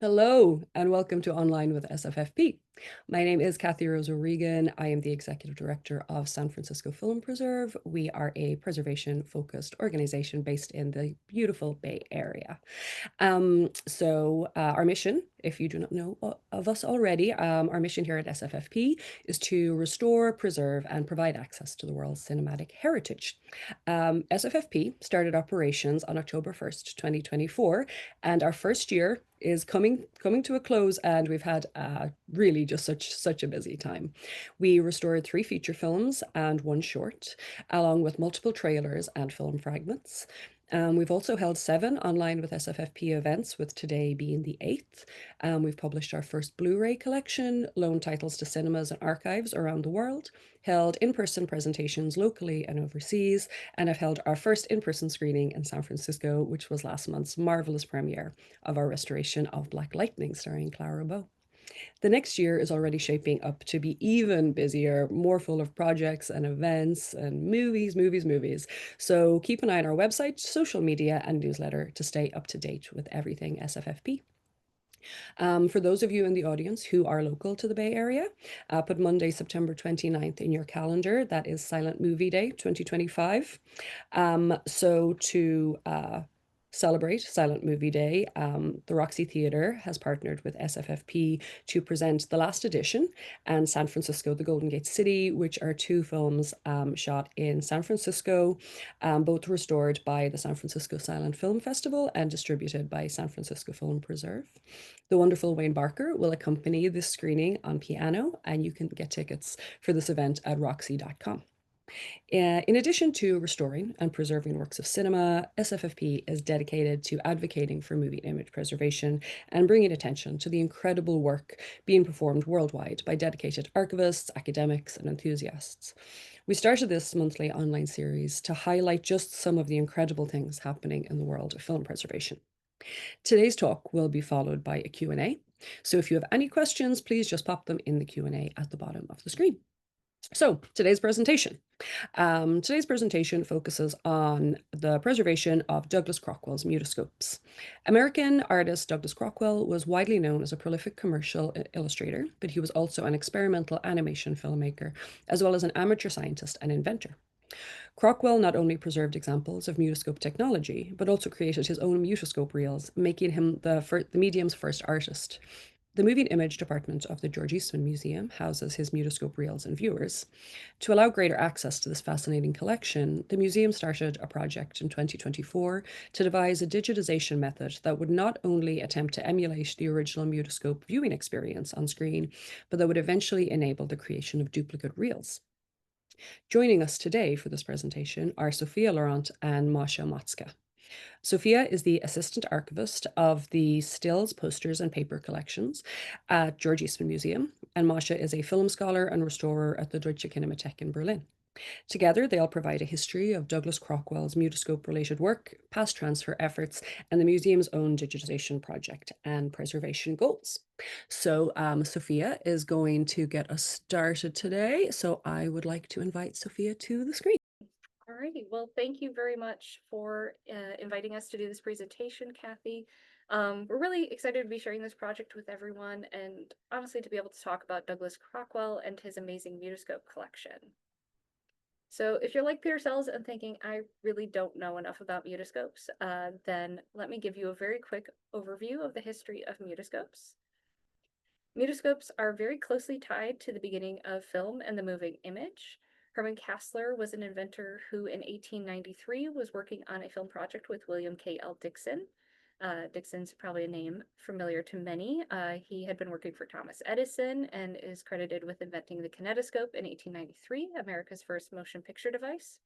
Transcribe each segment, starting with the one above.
Hello and welcome to Online with SFFP. My name is Kathy Rose O'Regan. I am the Executive Director of San Francisco Film Preserve. We are a preservation-focused organization based in the beautiful Bay Area. Our mission, if you do not know of us already, our mission here at SFFP is to restore, preserve, and provide access to the world's cinematic heritage. SFFP started operations on October 1st, 2024, and our first year is coming to a close, and we've had really just such a busy time. We restored 3 feature films and 1 short, along with multiple trailers and film fragments. We've also held 7 Online with SFFP events, with today being the 8th. We've published our first Blu-ray collection, loaned titles to cinemas and archives around the world, held in-person presentations locally and overseas, and have held our first in-person screening in San Francisco, which was last month's marvelous premiere of our restoration of Black Lightning starring Clara Bow. The next year is already shaping up to be even busier, more full of projects and events and movies. So keep an eye on our website, social media, and newsletter to stay up to date with everything SFFP. For those of you in the audience who are local to the Bay Area, put Monday, September 29th in your calendar. That is Silent Movie Day 2025. To celebrate Silent Movie Day, the Roxy Theatre has partnered with SFFP to present The Last Edition and San Francisco, The Golden Gate City, which are 2 films shot in San Francisco, both restored by the San Francisco Silent Film Festival and distributed by San Francisco Film Preserve. The wonderful Wayne Barker will accompany this screening on piano, and you can get tickets for this event at roxy.com. In addition to restoring and preserving works of cinema, SFFP is dedicated to advocating for movie image preservation and bringing attention to the incredible work being performed worldwide by dedicated archivists, academics, and enthusiasts. We started this monthly online series to highlight just some of the incredible things happening in the world of film preservation. Today's talk will be followed by a Q&A. So if you have any questions, please just pop them in the Q&A at the bottom of the screen. So today's presentation. Today's presentation focuses on the preservation of Douglass Crockwell's Mutoscopes. American artist Douglass Crockwell was widely known as a prolific commercial illustrator, but he was also an experimental animation filmmaker, as well as an amateur scientist and inventor. Crockwell not only preserved examples of mutoscope technology, but also created his own mutoscope reels, making him the medium's first artist. The moving image department of the George Eastman Museum houses his mutoscope reels and viewers. To allow greater access to this fascinating collection, the museum started a project in 2024 to devise a digitization method that would not only attempt to emulate the original mutoscope viewing experience on screen, but that would eventually enable the creation of duplicate reels. Joining us today for this presentation are Sophia Laurent and Masha Matska. Sophia is the assistant archivist of the stills, posters, and paper collections at George Eastman Museum, and Masha is a film scholar and restorer at the Deutsche Kinemathek in Berlin. Together, they'll provide a history of Douglass Crockwell's mutoscope-related work, past transfer efforts, and the museum's own digitization project and preservation goals. So Sophia is going to get us started today. So I would like to invite Sophia to the screen. All righty. Well, thank you very much for inviting us to do this presentation, Kathy. We're really excited to be sharing this project with everyone and honestly to be able to talk about Douglass Crockwell and his amazing mutoscope collection. So if you're like Peter Sells and thinking, I really don't know enough about mutoscopes, then let me give you a very quick overview of the history of mutoscopes. Mutoscopes are very closely tied to the beginning of film and the moving image. Herman Kassler was an inventor who in 1893 was working on a film project with William K. L. Dickson. Dickson's probably a name familiar to many. He had been working for Thomas Edison and is credited with inventing the kinetoscope in 1893, America's first motion picture device.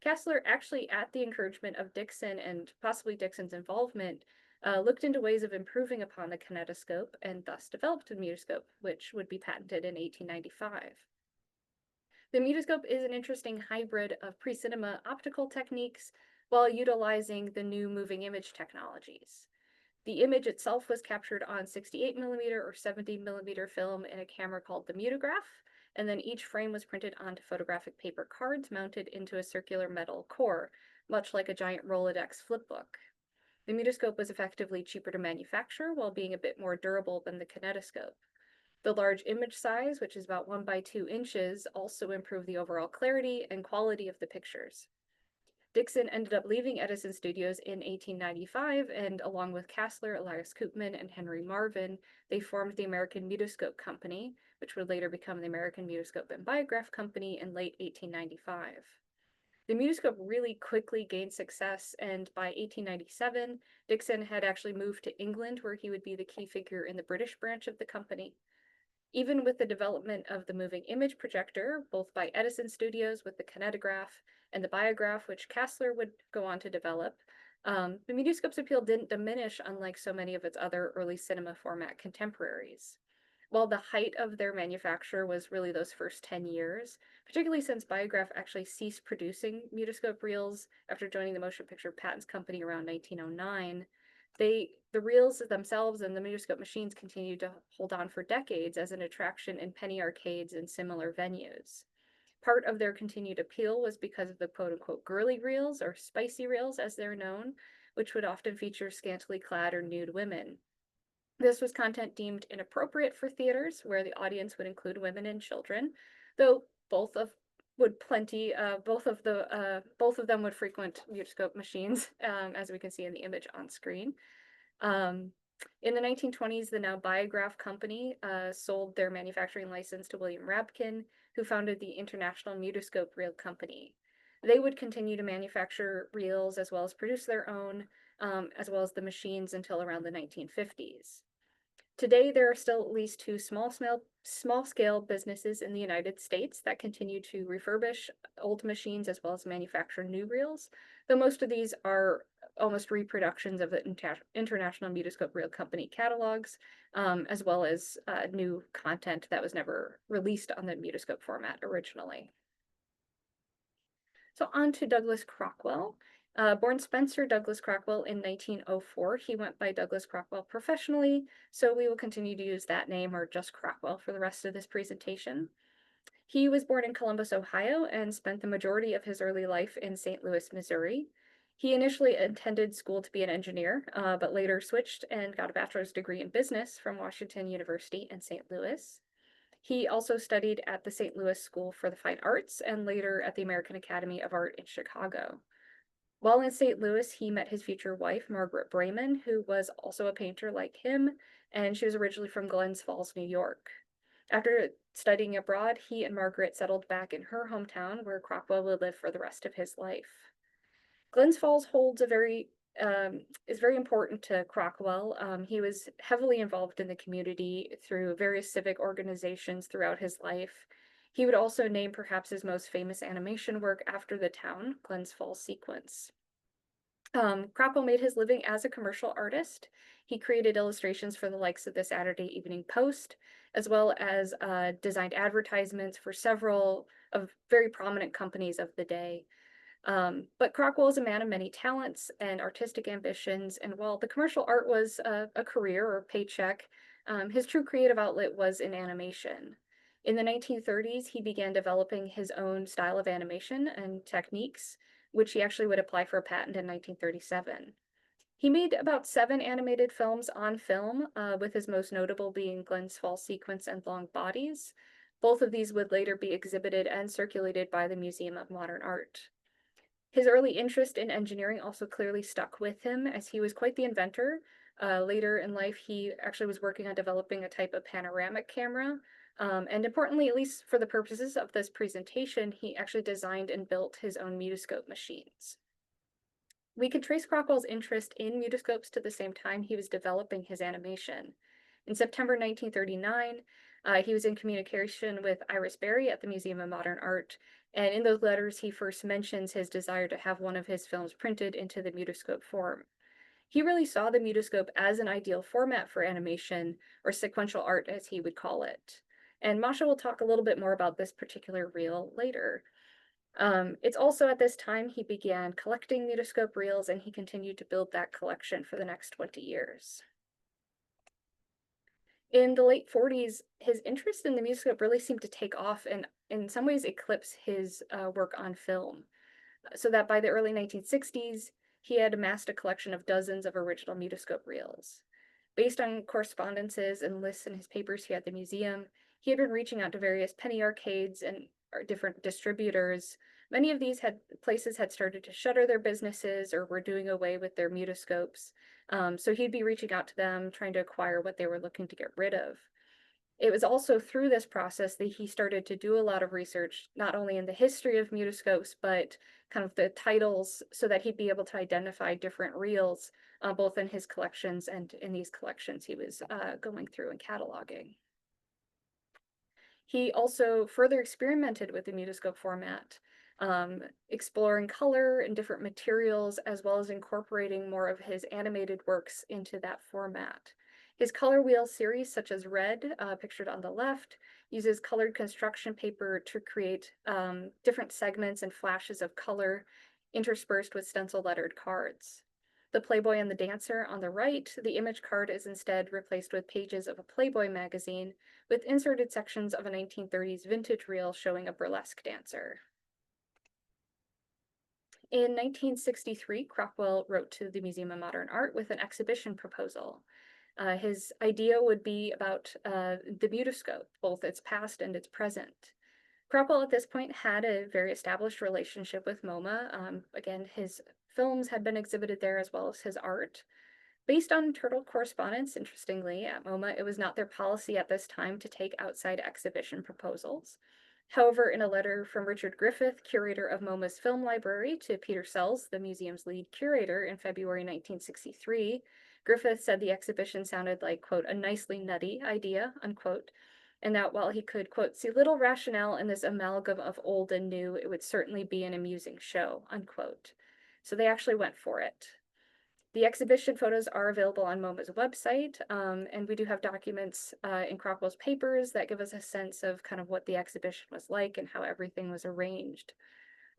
Kassler actually, at the encouragement of Dickson and possibly Dickson's involvement, looked into ways of improving upon the kinetoscope and thus developed the mutoscope, which would be patented in 1895. The mutoscope is an interesting hybrid of pre-cinema optical techniques while utilizing the new moving image technologies. The image itself was captured on 68mm or 70mm film in a camera called the mutograph, and then each frame was printed onto photographic paper cards mounted into a circular metal core, much like a giant Rolodex flipbook. The mutoscope was effectively cheaper to manufacture while being a bit more durable than the kinetoscope. The large image size, which is about 1 by 2 inches, also improved the overall clarity and quality of the pictures. Dixon ended up leaving Edison Studios in 1895, and along with Kassler, Elias Koopman, and Henry Marvin, they formed the American Mutoscope Company, which would later become the American Mutoscope and Biograph Company in late 1895. The mutoscope really quickly gained success, and by 1897, Dixon had actually moved to England, where he would be the key figure in the British branch of the company. Even with the development of the moving image projector, both by Edison Studios with the kinetograph and the biograph, which Kassler would go on to develop, the mutoscope's appeal didn't diminish, unlike so many of its other early cinema format contemporaries. While the height of their manufacture was really those first 10 years, particularly since Biograph actually ceased producing mutoscope reels after joining the Motion Picture Patents Company around 1909, the reels themselves and the mutoscope machines continued to hold on for decades as an attraction in penny arcades and similar venues. Part of their continued appeal was because of the quote-unquote girly reels, or spicy reels as they're known, which would often feature scantily clad or nude women. This was content deemed inappropriate for theaters, where the audience would include women and children, though both of both of them would frequent mutoscope machines, as we can see in the image on screen. Um, in the 1920s, the now Biograph Company sold their manufacturing license to William Rabkin, who founded the International Mutoscope Reel Company. They would continue to manufacture reels as well as produce their own, as well as the machines until around the 1950s. Today, there are still at least two small-scale businesses in the United States that continue to refurbish old machines as well as manufacture new reels, though most of these are almost reproductions of the International Mutoscope Reel Company catalogs, as well as new content that was never released on the mutoscope format originally. So on to Douglass Crockwell. Born Spencer Douglass Crockwell in 1904, he went by Douglass Crockwell professionally, so we will continue to use that name or just Crockwell for the rest of this presentation. He was born in Columbus, Ohio, and spent the majority of his early life in St. Louis, Missouri. He initially attended school to be an engineer, but later switched and got a bachelor's degree in business from Washington University in St. Louis. He also studied at the St. Louis School for the Fine Arts and later at the American Academy of Art in Chicago. While in St. Louis, he met his future wife, Margaret Brayman, who was also a painter like him, and she was originally from Glens Falls, New York. After studying abroad, he and Margaret settled back in her hometown, where Crockwell would live for the rest of his life. Glens Falls holds is very important to Crockwell. He was heavily involved in the community through various civic organizations throughout his life. He would also name perhaps his most famous animation work after the town, Glens Falls Sequence. Crockwell made his living as a commercial artist. He created illustrations for the likes of the Saturday Evening Post, as well as designed advertisements for several of very prominent companies of the day. But Crockwell is a man of many talents and artistic ambitions, and while the commercial art was a career or paycheck, his true creative outlet was in animation. In the 1930s, he began developing his own style of animation and techniques, which he actually would apply for a patent in 1937. He made about 7 animated films on film, with his most notable being Glens Falls Sequence and Long Bodies. Both of these would later be exhibited and circulated by the Museum of Modern Art. His early interest in engineering also clearly stuck with him, as he was quite the inventor. Later in life, he actually was working on developing a type of panoramic camera. And importantly, at least for the purposes of this presentation, he actually designed and built his own mutoscope machines. We could trace Crockwell's interest in mutoscopes to the same time he was developing his animation. In September 1939, he was in communication with Iris Berry at the Museum of Modern Art, and in those letters he first mentions his desire to have one of his films printed into the mutoscope form. He really saw the mutoscope as an ideal format for animation, or sequential art as he would call it. And Masha will talk a little bit more about this particular reel later. It's also at this time he began collecting mutoscope reels, and he continued to build that collection for the next 20 years. In the late 40s, his interest in the mutoscope really seemed to take off and in some ways eclipse his work on film. So that by the early 1960s, he had amassed a collection of dozens of original mutoscope reels. Based on correspondences and lists in his papers here at the museum, he had been reaching out to various penny arcades and different distributors. Many of these places had started to shutter their businesses or were doing away with their mutoscopes. So he'd be reaching out to them, trying to acquire what they were looking to get rid of. It was also through this process that he started to do a lot of research, not only in the history of mutoscopes, but kind of the titles, so that he'd be able to identify different reels, both in his collections and in these collections he was going through and cataloging. He also further experimented with the mutoscope format, exploring color and different materials, as well as incorporating more of his animated works into that format. His color wheel series, such as Red, pictured on the left, uses colored construction paper to create different segments and flashes of color interspersed with stencil lettered cards. The Playboy and the Dancer on the right, the image card is instead replaced with pages of a Playboy magazine with inserted sections of a 1930s vintage reel showing a burlesque dancer. In 1963, Crockwell wrote to the Museum of Modern Art with an exhibition proposal. His idea would be about the mutoscope, both its past and its present. Crockwell at this point had a very established relationship with MoMA. Again, his films had been exhibited there as well as his art. Based on internal correspondence, interestingly, at MoMA, it was not their policy at this time to take outside exhibition proposals. However, in a letter from Richard Griffith, curator of MoMA's film library, to Peter Sells, the museum's lead curator, in February 1963, Griffith said the exhibition sounded like, quote, a nicely nutty idea, unquote, and that while he could, quote, see little rationale in this amalgam of old and new, it would certainly be an amusing show, unquote. So they actually went for it. The exhibition photos are available on MoMA's website, and we do have documents in Crockwell's papers that give us a sense of kind of what the exhibition was like and how everything was arranged.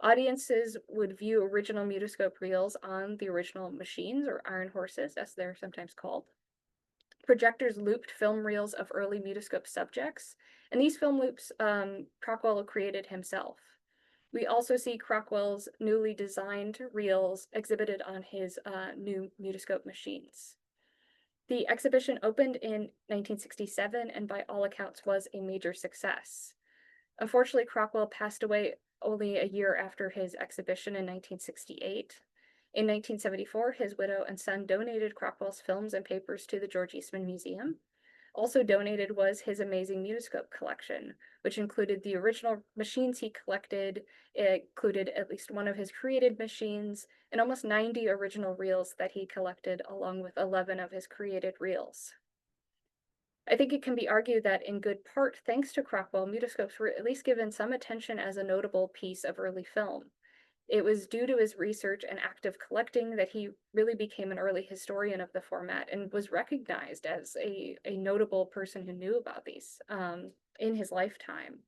Audiences would view original mutoscope reels on the original machines, or iron horses, as they're sometimes called. Projectors looped film reels of early mutoscope subjects, and these film loops Crockwell created himself. We also see Crockwell's newly designed reels exhibited on his new mutoscope machines. The exhibition opened in 1967 and by all accounts was a major success. Unfortunately, Crockwell passed away only a year after his exhibition in 1968. In 1974, his widow and son donated Crockwell's films and papers to the George Eastman Museum. Also donated was his amazing mutoscope collection, which included the original machines he collected. It included at least one of his created machines and almost 90 original reels that he collected, along with 11 of his created reels. I think it can be argued that in good part, thanks to Crockwell, mutoscopes were at least given some attention as a notable piece of early film. It was due to his research and active collecting that he really became an early historian of the format and was recognized as a notable person who knew about these in his lifetime.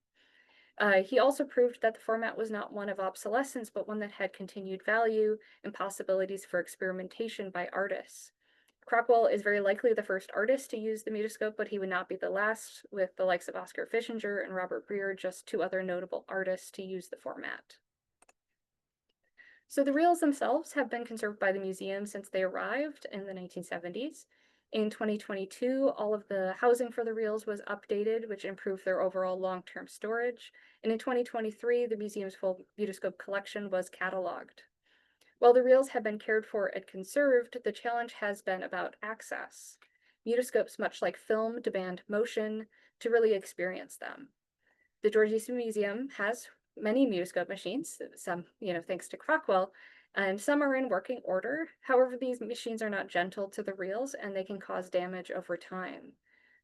He also proved that the format was not one of obsolescence, but one that had continued value and possibilities for experimentation by artists. Crockwell is very likely the first artist to use the mutoscope, but he would not be the last, with the likes of Oscar Fischinger and Robert Breer, just two other notable artists to use the format. So the reels themselves have been conserved by the museum since they arrived in the 1970s. In 2022, all of the housing for the reels was updated, which improved their overall long-term storage. And in 2023, the museum's full mutoscope collection was cataloged. While the reels have been cared for and conserved, the challenge has been about access. Mutoscopes, much like film, demand motion to really experience them. The George Eastman Museum has many mutoscope machines, some, thanks to Crockwell, and some are in working order. However, these machines are not gentle to the reels and they can cause damage over time.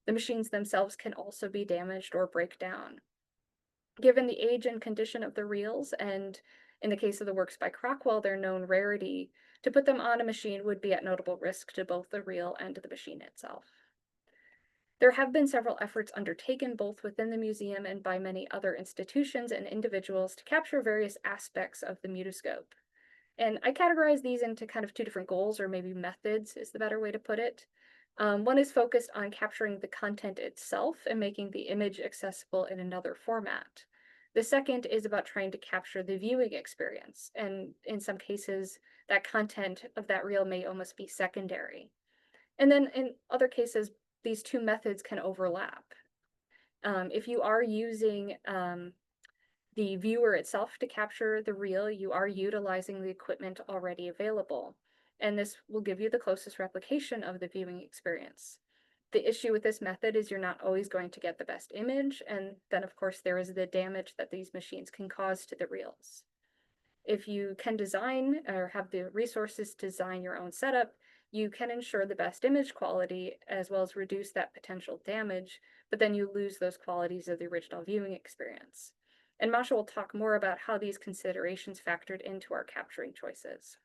The machines themselves can also be damaged or break down. Given the age and condition of the reels, and in the case of the works by Crockwell, their known rarity, to put them on a machine would be at notable risk to both the reel and the machine itself. There have been several efforts undertaken both within the museum and by many other institutions and individuals to capture various aspects of the mutoscope. And I categorize these into kind of two different goals, or maybe methods is the better way to put it. One is focused on capturing the content itself and making the image accessible in another format. The second is about trying to capture the viewing experience, and in some cases, that content of that reel may almost be secondary. And then in other cases, these two methods can overlap. If you are using the viewer itself to capture the reel, you are utilizing the equipment already available, and this will give you the closest replication of the viewing experience. The issue with this method is you're not always going to get the best image, and then of course there is the damage that these machines can cause to the reels. If you can design or have the resources to design your own setup, you can ensure the best image quality as well as reduce that potential damage, but then you lose those qualities of the original viewing experience. And Masha will talk more about how these considerations factored into our capturing choices.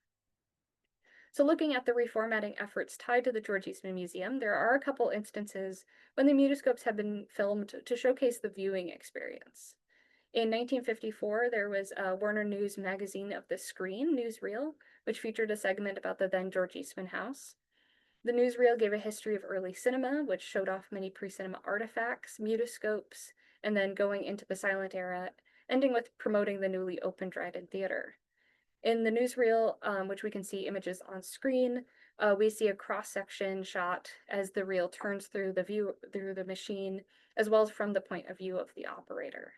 So looking at the reformatting efforts tied to the George Eastman Museum, there are a couple instances when the mutoscopes have been filmed to showcase the viewing experience. In 1954, there was a Warner News magazine of the Screen newsreel, which featured a segment about the then George Eastman House. The newsreel gave a history of early cinema, which showed off many pre-cinema artifacts, mutoscopes, and then going into the silent era, ending with promoting the newly opened Dryden Theater. In the newsreel, which we can see images on screen, we see a cross-section shot as the reel turns through the machine, as well as from the point of view of the operator.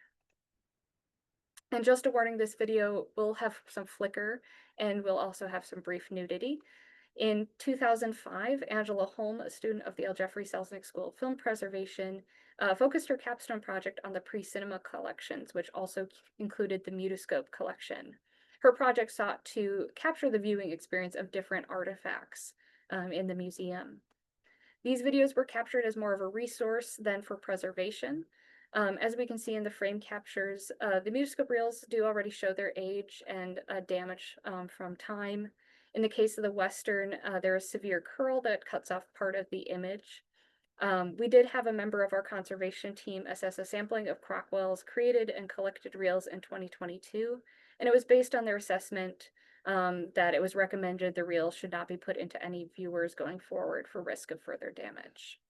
And just a warning, this video will have some flicker and will also have some brief nudity. In 2005, Angela Holm, a student of the L. Jeffrey Selznick School of Film Preservation, focused her capstone project on the pre-cinema collections, which also included the Mutoscope collection. Her project sought to capture the viewing experience of different artifacts in the museum. These videos were captured as more of a resource than for preservation. As we can see in the frame captures, the Mutoscope reels do already show their age and damage from time. In the case of the Western, there is severe curl that cuts off part of the image. We did have a member of our conservation team assess a sampling of Crockwell's created and collected reels in 2022, and it was based on their assessment that it was recommended the reel should not be put into any viewers going forward for risk of further damage.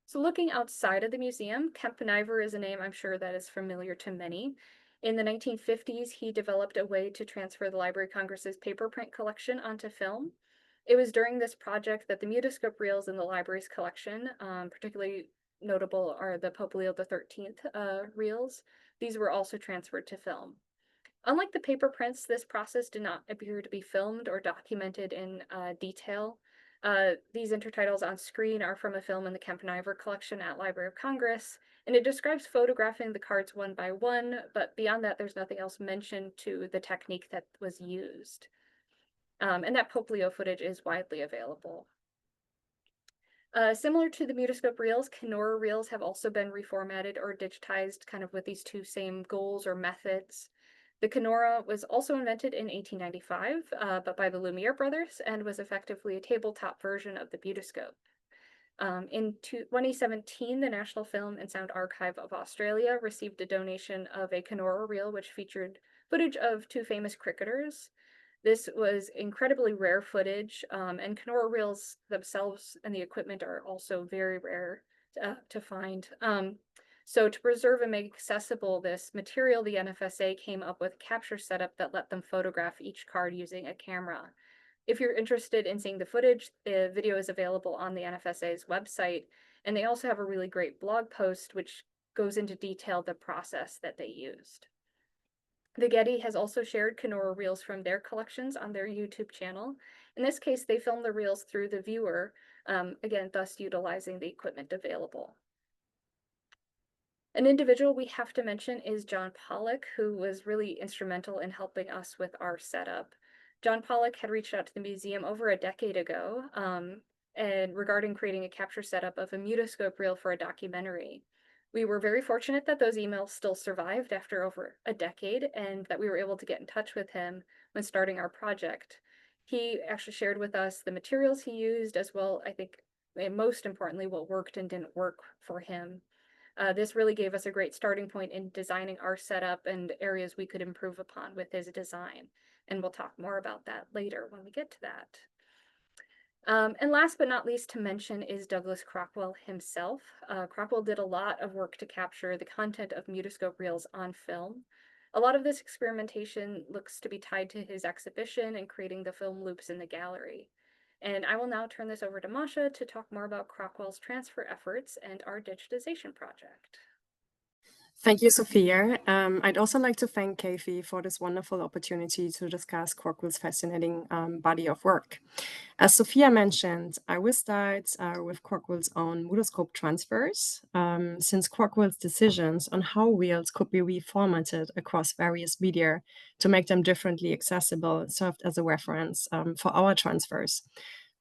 So looking outside of the museum, Kemp Niver is a name I'm sure that is familiar to many. In the 1950s, he developed a way to transfer the Library of Congress's paper print collection onto film. It was during this project that the mutoscope reels in the library's collection, particularly notable are the Pope Leo XIII reels. These were also transferred to film. Unlike the paper prints, this process did not appear to be filmed or documented in detail. These intertitles on screen are from a film in the Kemp Niver collection at Library of Congress, and it describes photographing the cards one by one, but beyond that, there's nothing else mentioned to the technique that was used. And that Pope Leo footage is widely available. Similar to the Mutoscope reels, Kenora reels have also been reformatted or digitized kind of with these two same goals or methods. The Kenora was also invented in 1895, but by the Lumiere brothers, and was effectively a tabletop version of the Mutoscope. In 2017, the National Film and Sound Archive of Australia received a donation of a Kenora reel, which featured footage of two famous cricketers. This was incredibly rare footage, and Kenora reels themselves and the equipment are also very rare to find. So to preserve and make accessible this material, the NFSA came up with a capture setup that let them photograph each card using a camera. If you're interested in seeing the footage, the video is available on the NFSA's website, and they also have a really great blog post which goes into detail the process that they used. The Getty has also shared Kenora reels from their collections on their YouTube channel. In this case, they filmed the reels through the viewer, again, thus utilizing the equipment available. An individual we have to mention is John Pollock, who was really instrumental in helping us with our setup. John Pollock had reached out to the museum over a decade ago and regarding creating a capture setup of a mutoscope reel for a documentary. We were very fortunate that those emails still survived after over a decade and that we were able to get in touch with him when starting our project. He actually shared with us the materials he used as well, I think, and most importantly, what worked and didn't work for him. This really gave us a great starting point in designing our setup and areas we could improve upon with his design. And we'll talk more about that later when we get to that. And last but not least to mention is Douglass Crockwell himself. Crockwell did a lot of work to capture the content of Mutoscope reels on film. A lot of this experimentation looks to be tied to his exhibition and creating the film loops in the gallery. And I will now turn this over to Masha to talk more about Crockwell's transfer efforts and our digitization project. Thank you, Sophia. I'd also like to thank Kathy for this wonderful opportunity to discuss Crockwell's fascinating body of work. As Sophia mentioned, I will start with Crockwell's own mutoscope transfers, since Crockwell's decisions on how wheels could be reformatted across various media to make them differently accessible served as a reference for our transfers.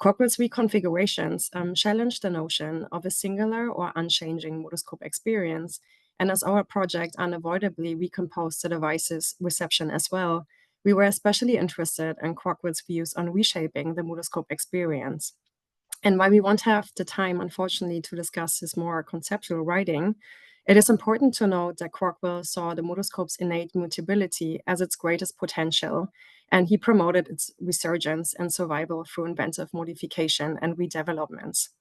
Crockwell's reconfigurations challenge the notion of a singular or unchanging mutoscope experience, and as our project unavoidably recomposed the device's reception as well, we were especially interested in Crockwell's views on reshaping the mutoscope experience. And while we won't have the time, unfortunately, to discuss his more conceptual writing, it is important to note that Crockwell saw the mutoscope's innate mutability as its greatest potential, and he promoted its resurgence and survival through inventive modification and redevelopments.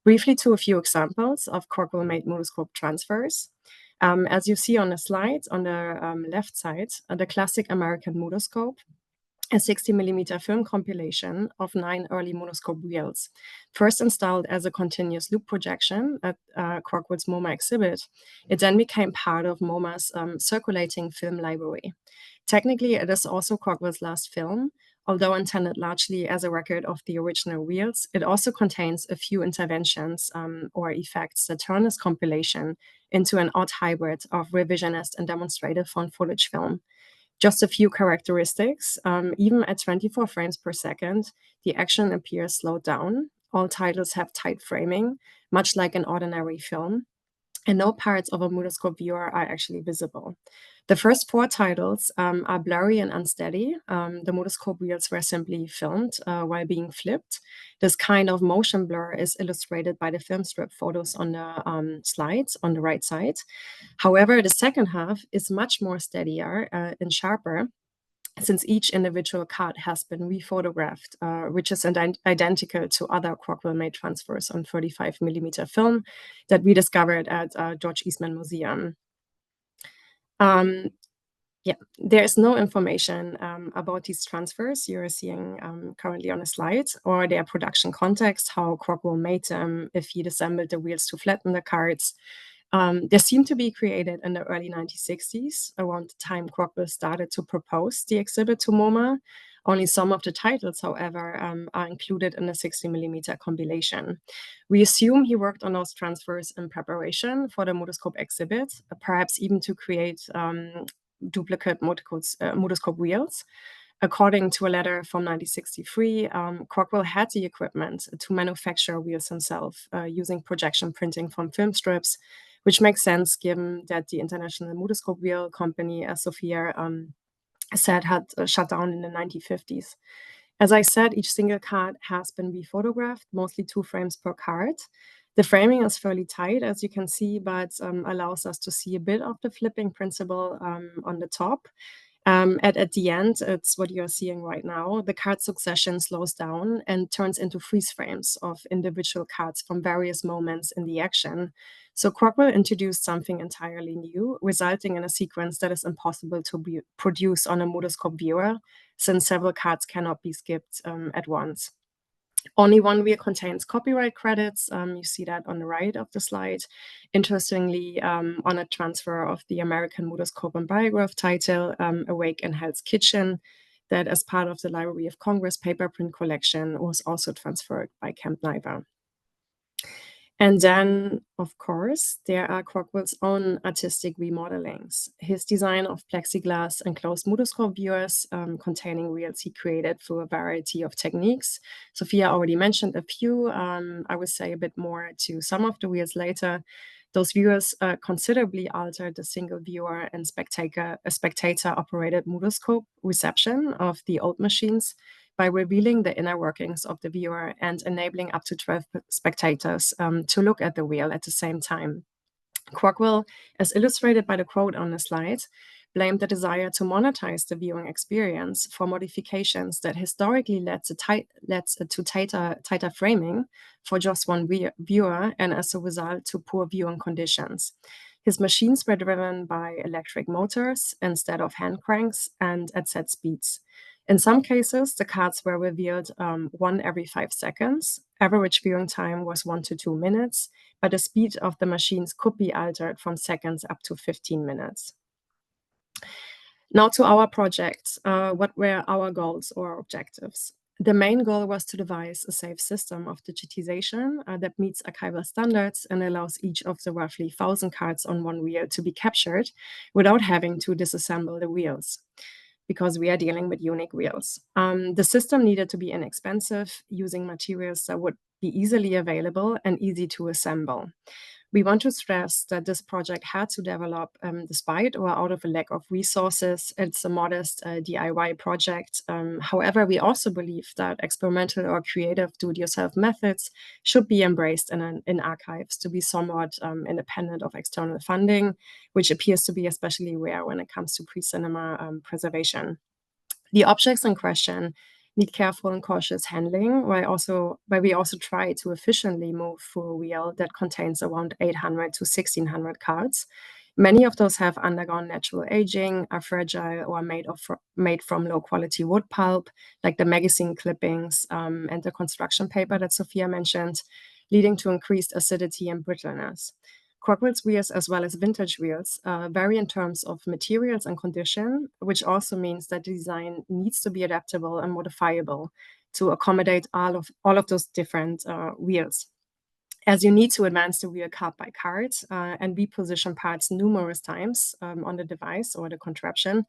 Briefly to a few examples of Crockwell-made mutoscope transfers. As you see on the slide, on the left side, the classic American mutoscope, a 60 mm film compilation of 9 early mutoscope reels, first installed as a continuous loop projection at Crockwell's MoMA exhibit. It then became part of MoMA's circulating film library. Technically, it is also Crockwell's last film. Although intended largely as a record of the original reels, it also contains a few interventions or effects that turn this compilation into an odd hybrid of revisionist and demonstrative found footage film. Just a few characteristics. Even at 24 frames per second, the action appears slowed down. All titles have tight framing, much like an ordinary film, and no parts of a mutoscope viewer are actually visible. The first 4 titles are blurry and unsteady. The mutoscope reels were simply filmed while being flipped. This kind of motion blur is illustrated by the film strip photos on the slides on the right side. However, the second half is much more steadier and sharper, since each individual card has been rephotographed, which is identical to other Crockwell-made transfers on 35 mm film that we discovered at George Eastman Museum. Yeah, there is no information about these transfers you're seeing currently on the slide, or their production context, how Crockwell made them, if he assembled the wheels to flatten the cards. They seem to be created in the early 1960s, around the time Crockwell started to propose the exhibit to MoMA. Only some of the titles, however, are included in the 60 mm compilation. We assume he worked on those transfers in preparation for the mutoscope exhibit, perhaps even to create duplicate mutoscope wheels. According to a letter from 1963, Crockwell had the equipment to manufacture wheels himself using projection printing from film strips, which makes sense given that the International Mutoscope Wheel Company, as Sophia said, had shut down in the 1950s. As I said, each single card has been rephotographed, mostly 2 frames per card. The framing is fairly tight, as you can see, but allows us to see a bit of the flipping principle on the top. At the end, it's what you're seeing right now. The card succession slows down and turns into freeze frames of individual cards from various moments in the action. So Crockwell introduced something entirely new, resulting in a sequence that is impossible to produce on a mutoscope viewer, since several cards cannot be skipped at once. Only one wheel contains copyright credits. You see that on the right of the slide. Interestingly, on a transfer of the American Mutoscope and Biograph title, Awake in Hell's Kitchen, that as part of the Library of Congress paper print collection was also transferred by Camp Niver. And then, of course, there are Crockwell's own artistic remodelings. His design of plexiglass enclosed mutoscope viewers containing reels he created through a variety of techniques. Sophia already mentioned a few. I will say a bit more to some of the reels later. Those viewers considerably altered the single viewer and spectator-operated mutoscope reception of the old machines by revealing the inner workings of the viewer and enabling up to 12 spectators to look at the wheel at the same time. Crockwell, as illustrated by the quote on the slide, blamed the desire to monetize the viewing experience for modifications that historically led to tighter framing for just one viewer, and as a result to poor viewing conditions. His machines were driven by electric motors instead of hand cranks and at set speeds. In some cases, the cards were revealed one every 5 seconds. Average viewing time was 1 to 2 minutes, but the speed of the machines could be altered from seconds up to 15 minutes. Now to our project. What were our goals or objectives? The main goal was to devise a safe system of digitization that meets archival standards and allows each of the roughly 1,000 cards on one reel to be captured without having to disassemble the reels, because we are dealing with unique reels. The system needed to be inexpensive, using materials that would be easily available and easy to assemble. We want to stress that this project had to develop despite or out of a lack of resources. It's a modest DIY project. However, we also believe that experimental or creative do-it-yourself methods should be embraced in archives to be somewhat independent of external funding, which appears to be especially rare when it comes to pre-cinema preservation. The objects in question need careful and cautious handling, while we also try to efficiently move through a wheel that contains around 800 to 1,600 cards. Many of those have undergone natural aging, are fragile, or made from low quality wood pulp, like the magazine clippings and the construction paper that Sophia mentioned, leading to increased acidity and brittleness. Crockwell's wheels, as well as vintage wheels, vary in terms of materials and condition, which also means that the design needs to be adaptable and modifiable to accommodate all of those different wheels. As you need to advance the wheel card by card and reposition parts numerous times on the device or the contraption,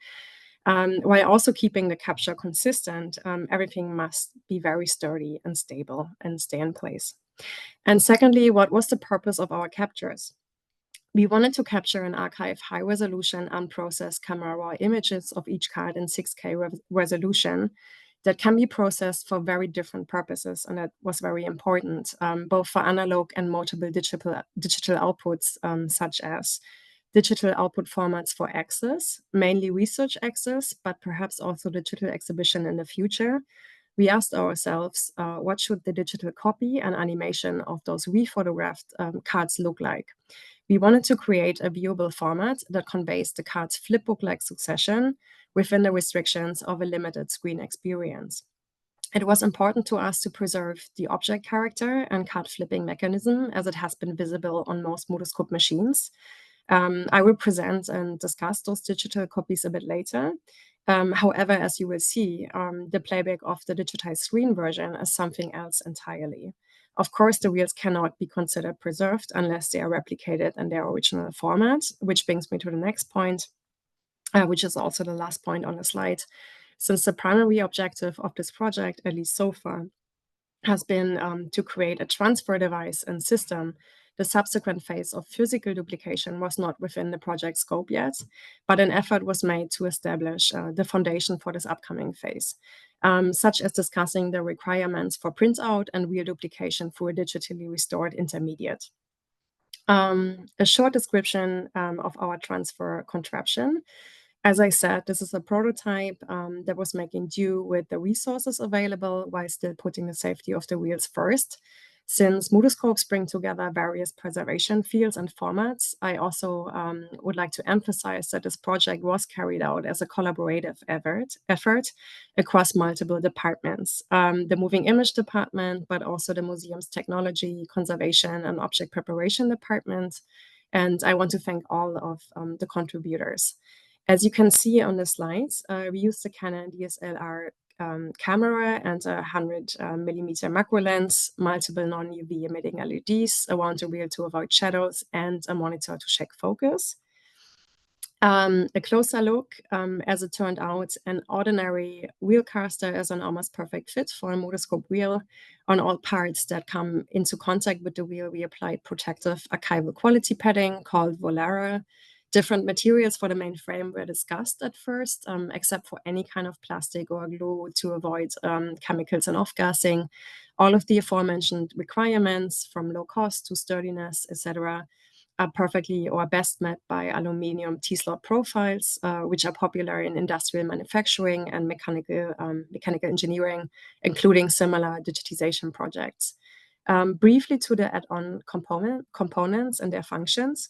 while also keeping the capture consistent, everything must be very sturdy and stable and stay in place. And secondly, what was the purpose of our captures? We wanted to capture and archive high-resolution unprocessed camera raw images of each card in 6K resolution that can be processed for very different purposes, and that was very important, both for analog and multiple digital outputs, such as digital output formats for access, mainly research access, but perhaps also digital exhibition in the future. We asked ourselves, what should the digital copy and animation of those rephotographed cards look like? We wanted to create a viewable format that conveys the card's flipbook-like succession within the restrictions of a limited screen experience. It was important to us to preserve the object character and card flipping mechanism as it has been visible on most Mutoscope machines. I will present and discuss those digital copies a bit later. However, as you will see, the playback of the digitized screen version is something else entirely. Of course, the reels cannot be considered preserved unless they are replicated in their original format, which brings me to the next point, which is also the last point on the slide. Since the primary objective of this project, at least so far, has been to create a transfer device and system, the subsequent phase of physical duplication was not within the project scope yet, but an effort was made to establish the foundation for this upcoming phase, such as discussing the requirements for printout and real duplication for a digitally restored intermediate. A short description of our transfer contraption. As I said, this is a prototype that was making do with the resources available while still putting the safety of the wheels first. Since Mutoscopes bring together various preservation fields and formats, I also would like to emphasize that this project was carried out as a collaborative effort across multiple departments. The moving image department, but also the museum's technology, conservation, and object preparation department. And I want to thank all of the contributors. As you can see on the slides, we used the Canon DSLR camera and a 100 millimeter macro lens, multiple non-UV emitting LEDs around the wheel to avoid shadows, and a monitor to check focus. A closer look, as it turned out, an ordinary wheel caster is an almost perfect fit for a Mutoscope wheel. On all parts that come into contact with the wheel, we applied protective archival quality padding called Volera. Different materials for the main frame were discussed at first, except for any kind of plastic or glue to avoid chemicals and off-gassing. All of the aforementioned requirements, from low cost to sturdiness, etc., are perfectly or best met by aluminum T-slot profiles, which are popular in industrial manufacturing and mechanical engineering, including similar digitization projects. Briefly to the add-on components and their functions.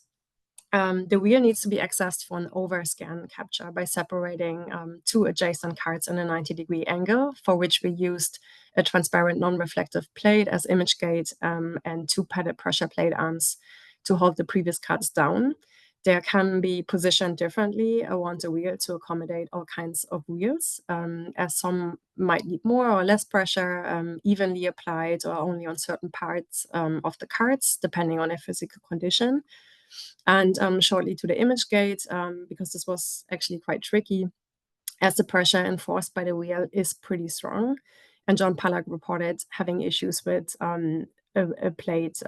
The wheel needs to be accessed for an overscan capture by separating two adjacent cards in a 90-degree angle, for which we used a transparent non-reflective plate as image gate and two padded pressure plate arms to hold the previous cards down. They can be positioned differently around the wheel to accommodate all kinds of wheels, as some might need more or less pressure, evenly applied or only on certain parts of the cards, depending on their physical condition. And shortly to the image gate, because this was actually quite tricky, as the pressure enforced by the wheel is pretty strong. And John Pollack reported having issues with a plate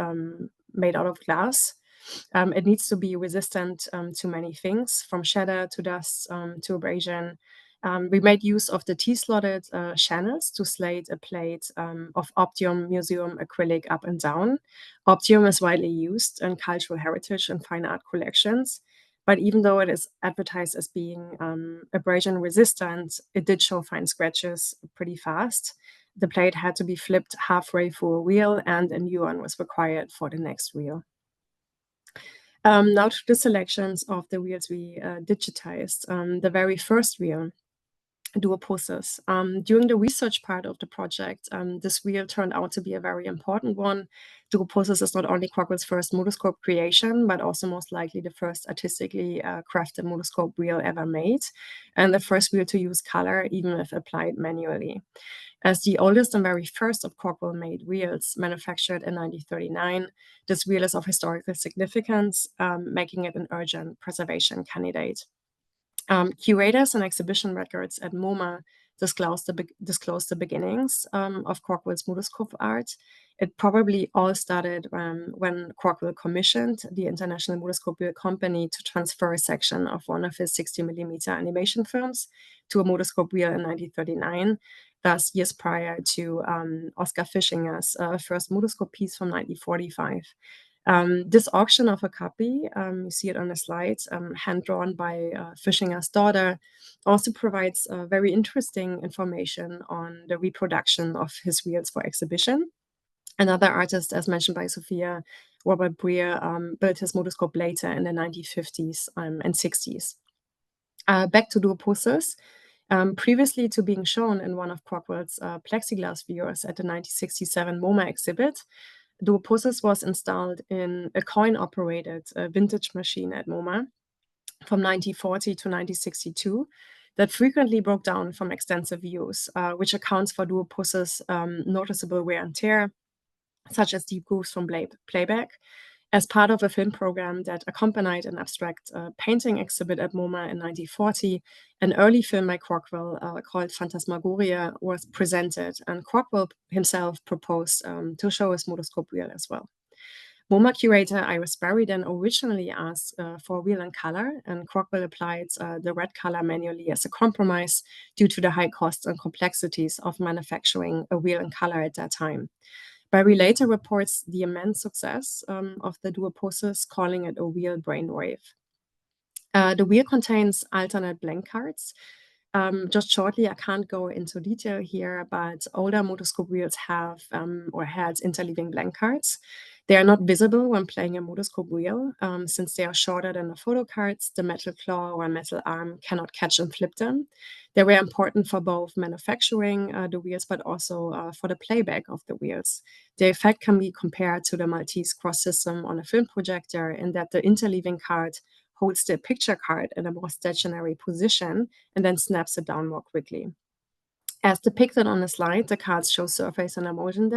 made out of glass. It needs to be resistant to many things, from shatter to dust to abrasion. We made use of the T-slotted channels to slate a plate of Optium Museum acrylic up and down. Optium is widely used in cultural heritage and fine art collections, but even though it is advertised as being abrasion resistant, it did show fine scratches pretty fast. The plate had to be flipped halfway through a wheel, and a new one was required for the next wheel. Now to the selections of the wheels we digitized. The very first wheel, Duopusses. During the research part of the project, this wheel turned out to be a very important one. Duopusses is not only Crockwell's first mutoscope creation, but also most likely the first artistically crafted mutoscope wheel ever made, and the first wheel to use color, even if applied manually. As the oldest and very first of Crockwell-made wheels, manufactured in 1939, this wheel is of historical significance, making it an urgent preservation candidate. Curators and exhibition records at MoMA disclosed the beginnings of Crockwell's mutoscope art. It probably all started when Crockwell commissioned the International Mutoscope Wheel Company to transfer a section of one of his 60mm animation films to a mutoscope wheel in 1939, thus years prior to Oscar Fischinger's first mutoscope piece from 1945. This auction of a copy, you see it on the slide, hand-drawn by Fischinger's daughter, also provides very interesting information on the reproduction of his wheels for exhibition. Another artist, as mentioned by Sophia, Robert Breer, built his mutoscope later in the 1950s and 60s. Back to Duopusses. Previously to being shown in one of Crockwell's plexiglass viewers at the 1967 MoMA exhibit, Duopusses was installed in a coin-operated vintage machine at MoMA from 1940 to 1962 that frequently broke down from extensive use, which accounts for Duopusses' noticeable wear and tear, such as deep grooves from playback. As part of a film program that accompanied an abstract painting exhibit at MoMA in 1940, an early film by Crockwell called Phantasmagoria was presented, and Crockwell himself proposed to show his mutoscope wheel as well. MoMA curator Iris Berry then originally asked for a wheel in color, and Crockwell applied the red color manually as a compromise due to the high costs and complexities of manufacturing a wheel in color at that time. Berry later reports the immense success of the Duopusses, calling it a wheel brainwave. The wheel contains alternate blank cards. Just shortly, I can't go into detail here, but older mutoscope wheels have or had interleaving blank cards. They are not visible when playing a mutoscope wheel. Since they are shorter than the photo cards, the metal claw or metal arm cannot catch and flip them. They were important for both manufacturing the wheels, but also for the playback of the wheels. The effect can be compared to the Maltese cross system on a film projector in that the interleaving card holds the picture card in a more stationary position and then snaps it down more quickly. As depicted on the slide, the cards show surface and erosion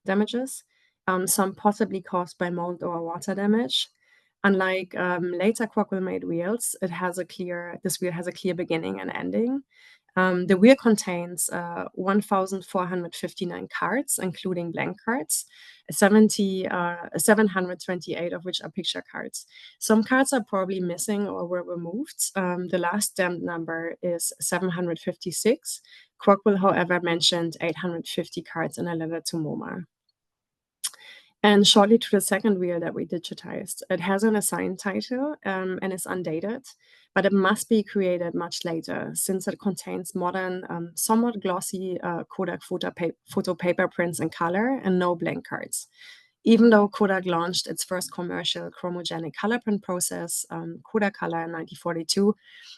damages, some possibly caused by mold or water damage. Unlike later Crockwell-made wheels, this wheel has a clear beginning and ending. The wheel contains 1,459 cards, including blank cards, 728 of which are picture cards. Some cards are probably missing or were removed. The last stamped number is 756. Crockwell, however, mentioned 850 cards in a letter to MoMA. And shortly to the second wheel that we digitized. It has an assigned title and is undated, but it must be created much later since it contains modern, somewhat glossy Kodak photo paper prints in color and no blank cards. Even though Kodak launched its first commercial chromogenic color print process, Kodak Color in 1942,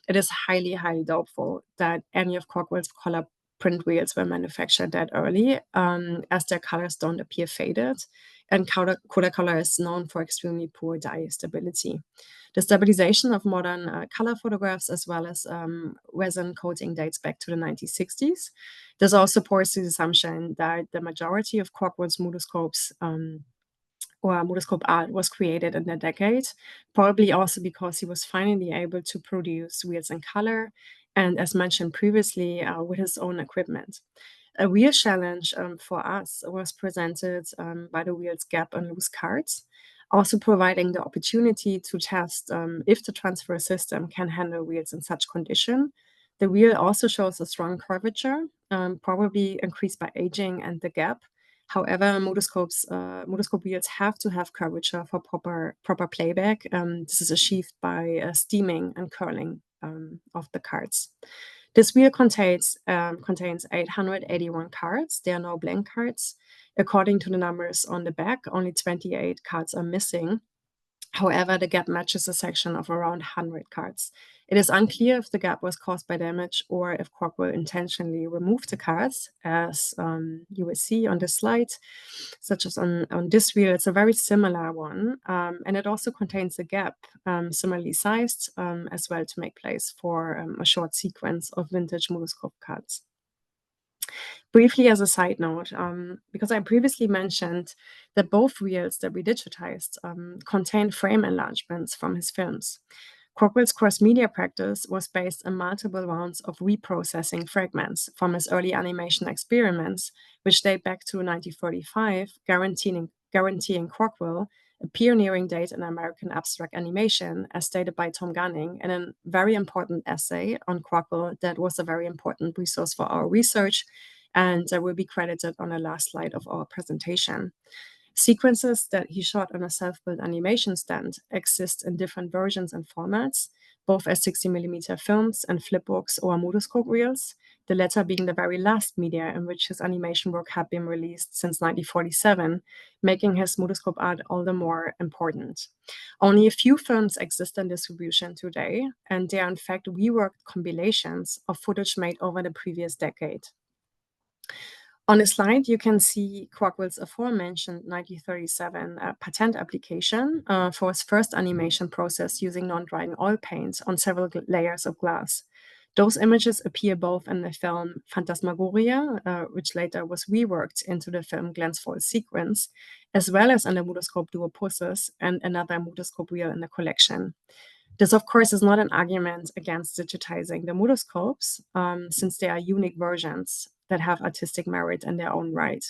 it is highly, highly doubtful that any of Crockwell's color print wheels were manufactured that early, as their colors don't appear faded, and Kodak Color is known for extremely poor dye stability. The stabilization of modern color photographs as well as resin coating dates back to the 1960s. This all supports the assumption that the majority of Crockwell's mutoscopes or mutoscope art was created in that decade, probably also because he was finally able to produce wheels in color and, as mentioned previously, with his own equipment. A real challenge for us was presented by the wheel's gap and loose cards, also providing the opportunity to test if the transfer system can handle wheels in such condition. The wheel also shows a strong curvature, probably increased by aging and the gap. However, mutoscope wheels have to have curvature for proper playback. This is achieved by steaming and curling of the cards. This wheel contains 881 cards. There are no blank cards. According to the numbers on the back, only 28 cards are missing. However, the gap matches a section of around 100 cards. It is unclear if the gap was caused by damage or if Crockwell intentionally removed the cards, as you will see on this slide, such as on this wheel. It's a very similar one, and it also contains a gap, similarly sized, as well to make place for a short sequence of vintage mutoscope cards. Briefly, as a side note, because I previously mentioned that both reels that we digitized contain frame enlargements from his films. Crockwell's cross-media practice was based on multiple rounds of reprocessing fragments from his early animation experiments, which date back to 1945, guaranteeing Crockwell a pioneering date in American abstract animation, as stated by Tom Gunning in a very important essay on Crockwell that was a very important resource for our research and will be credited on the last slide of our presentation. Sequences that he shot on a self-built animation stand exist in different versions and formats, both as 60mm films and flipbooks or mutoscope reels, the latter being the very last media in which his animation work had been released since 1947, making his mutoscope art all the more important. Only a few films exist in distribution today, and they are in fact reworked compilations of footage made over the previous decade. On the slide, you can see Crockwell's aforementioned 1937 patent application for his first animation process using non-drying oil paint on several layers of glass. Those images appear both in the film Phantasmagoria, which later was reworked into the film Glanceful Sequence, as well as in the Mutoscope Duopusses and another mutoscope reel in the collection. This, of course, is not an argument against digitizing the mutoscopes, since they are unique versions that have artistic merit in their own right.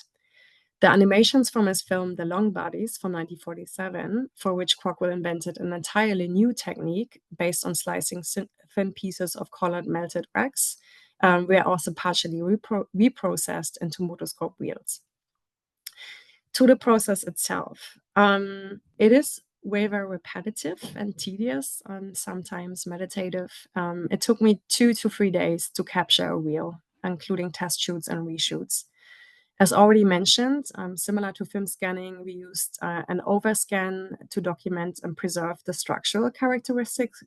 The animations from his film The Long Bodies from 1947, for which Crockwell invented an entirely new technique based on slicing thin pieces of colored melted wax, were also partially reprocessed into mutoscope wheels. To the process itself, it is very repetitive and tedious, sometimes meditative. It took me 2 to 3 days to capture a wheel, including test shoots and reshoots. As already mentioned, similar to film scanning, we used an overscan to document and preserve the structural characteristics